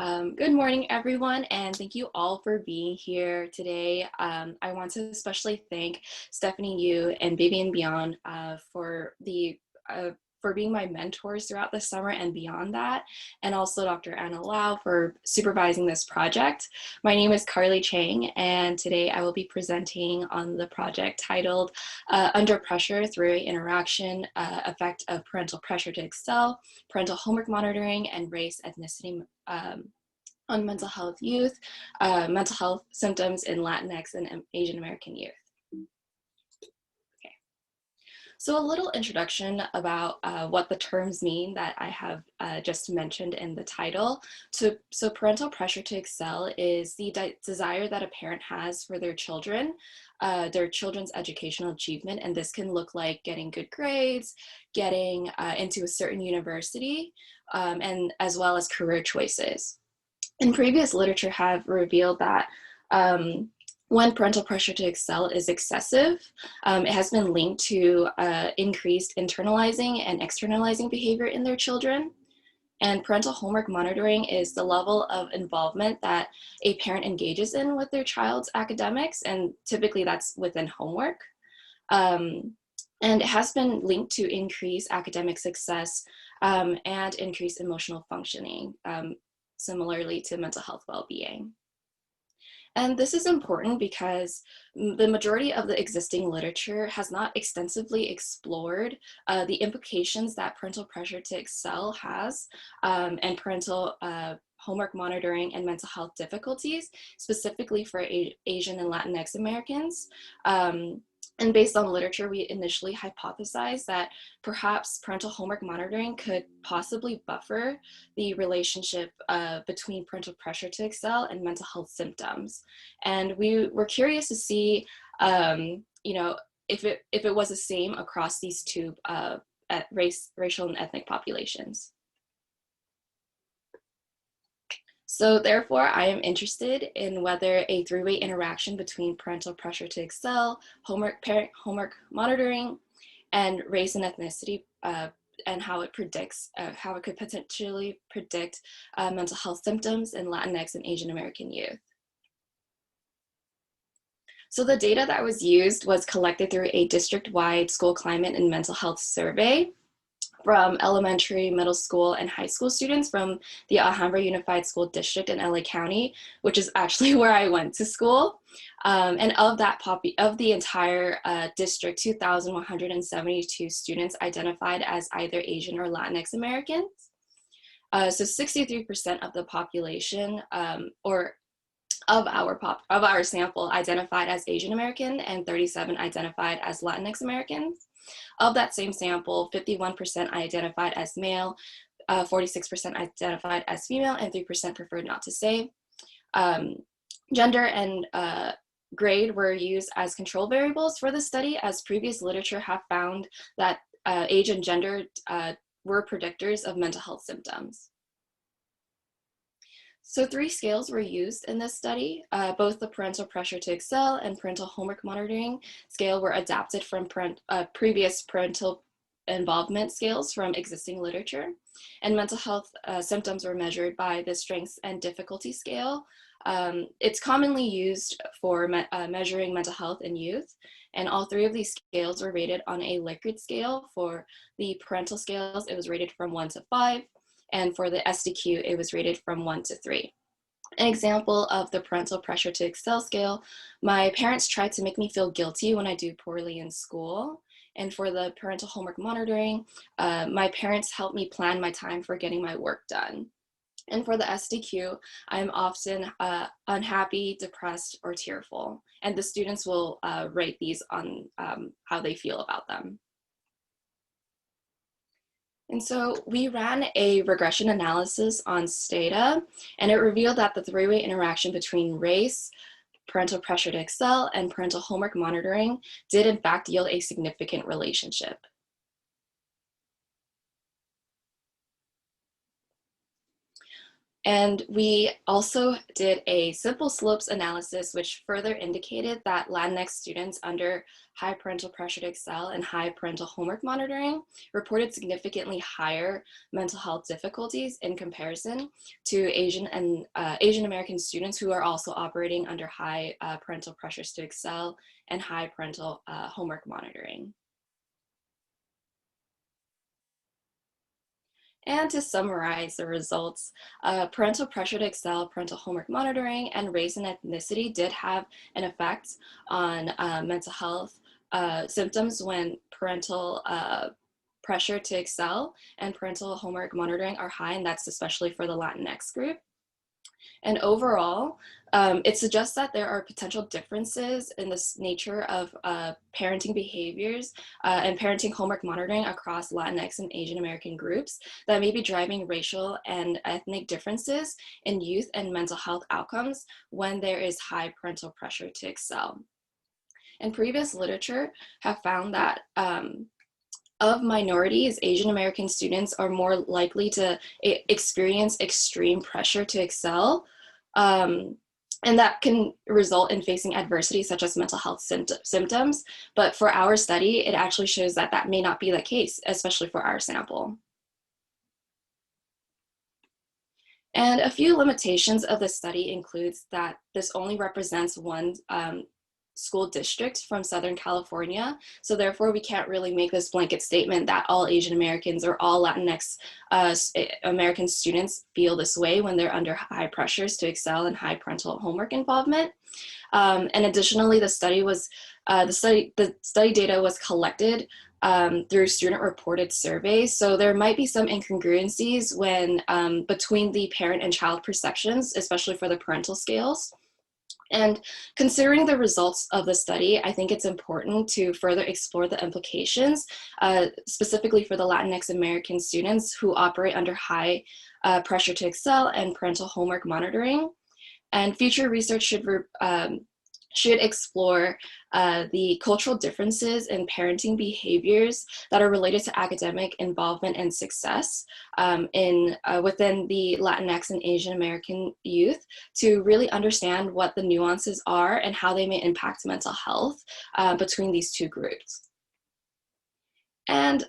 Good morning, everyone, and thank you all for being here today. I want to especially thank Stephanie Yu and Vivian Beyond for being my mentors throughout the summer and beyond that, and also Dr. Anna Lau for supervising this project. My name is Karli Cheng, and today I will be presenting on the project titled Under Pressure: Three-Way Interaction, Effect of Parental Pressure to Excel, Parental Homework Monitoring, and Race, Ethnicity on mental health youth, mental health symptoms in Latinx and Asian American youth. Okay. So a little introduction about what the terms mean that I have just mentioned in the title. So parental pressure to excel is the desire that a parent has for their children's educational achievement, and this can look like getting good grades, getting into a certain university, and as well as career choices. And previous literature have revealed that when parental pressure to excel is excessive, it has been linked to increased internalizing and externalizing behavior in their children. And parental homework monitoring is the level of involvement that a parent engages in with their child's academics, and typically that's within homework. And it has been linked to increased academic success and increased emotional functioning, similarly to mental health well-being. And this is important because the majority of the existing literature has not extensively explored the implications that parental pressure to excel has and parental homework monitoring and mental health difficulties, specifically for Asian and Latinx Americans. And based on literature, we initially hypothesized that perhaps parental homework monitoring could possibly buffer the relationship between parental pressure to excel and mental health symptoms. And we were curious to see, if it was the same across these two racial and ethnic populations. So therefore, I am interested in whether a three-way interaction between parental pressure to excel, parent homework monitoring, and race and ethnicity, and how it could potentially predict mental health symptoms in Latinx and Asian American youth. So the data that was used was collected through a district-wide school climate and mental health survey from elementary, middle school, and high school students from the Alhambra Unified School District in LA County, which is actually where I went to school. And of the entire district, 2,172 students identified as either Asian or Latinx Americans. So 63% of the population, of our sample, identified as Asian American, and 37 identified as Latinx Americans. Of that same sample, 51% identified as male, 46% identified as female, and 3% preferred not to say. Gender and grade were used as control variables for the study, as previous literature have found that age and gender were predictors of mental health symptoms. So 3 scales were used in this study. Both the parental pressure to excel and parental homework monitoring scale were adapted from previous parental involvement scales from existing literature. And mental health symptoms were measured by the strengths and difficulty scale. It's commonly used for measuring mental health in youth. And all 3 of these scales were rated on a Likert scale. For the parental scales, it was rated from 1 to 5. And for the SDQ, it was rated from 1 to 3. An example of the parental pressure to excel scale: my parents tried to make me feel guilty when I do poorly in school. And for the parental homework monitoring, my parents helped me plan my time for getting my work done. And for the SDQ, I'm often unhappy, depressed, or tearful. And the students will rate these on how they feel about them. And so we ran a regression analysis on STATA, and it revealed that the 3-way interaction between race, parental pressure to excel, and parental homework monitoring did in fact yield a significant relationship. And we also did a simple slopes analysis, which further indicated that Latinx students under high parental pressure to excel and high parental homework monitoring reported significantly higher mental health difficulties in comparison to Asian and Asian American students who are also operating under high parental pressures to excel and high parental homework monitoring. And to summarize the results, parental pressure to excel, parental homework monitoring, and race and ethnicity did have an effect on mental health symptoms when parental pressure to excel and parental homework monitoring are high, and that's especially for the Latinx group. And overall, it suggests that there are potential differences in this nature of parenting behaviors and parenting homework monitoring across Latinx and Asian American groups that may be driving racial and ethnic differences in youth and mental health outcomes when there is high parental pressure to excel. And previous literature have found that of minorities, Asian American students are more likely to experience extreme pressure to excel. And that can result in facing adversity such as mental health symptoms. But for our study, it actually shows that that may not be the case, especially for our sample. And a few limitations of the study includes that this only represents one school district from Southern California. So therefore, we can't really make this blanket statement that all Asian Americans or all Latinx American students feel this way when they're under high pressures to excel and high parental homework involvement. And additionally, the study data was collected through student-reported surveys. So there might be some incongruencies when between the parent and child perceptions, especially for the parental scales. And considering the results of the study, I think it's important to further explore the implications, specifically for the Latinx American students who operate under high pressure to excel and parental homework monitoring. And future research should explore the cultural differences in parenting behaviors that are related to academic involvement and success within the Latinx and Asian American youth to really understand what the nuances are and how they may impact mental health between these two groups. And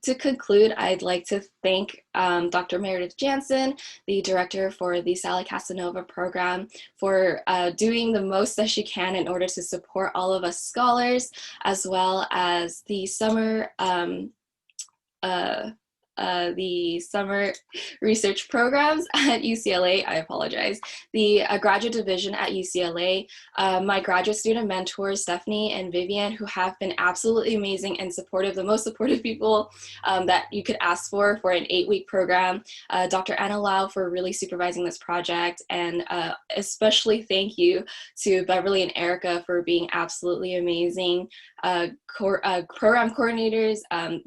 to conclude, I'd like to thank Dr. Meredith Jansen, the director for the Sally Casanova program, for doing the most that she can in order to support all of us scholars, as well as the summer research programs at UCLA. I apologize. The graduate division at UCLA, my graduate student mentors, Stephanie and Vivian, who have been absolutely amazing and supportive, the most supportive people that you could ask for an 8-week program. Dr. Anna Lau for really supervising this project, and especially thank you to Beverly and Erica for being absolutely amazing program coordinators.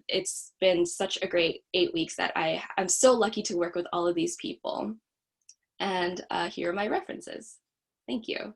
It's been such a great 8 weeks that I'm so lucky to work with all of these people. And here are my references. Thank you.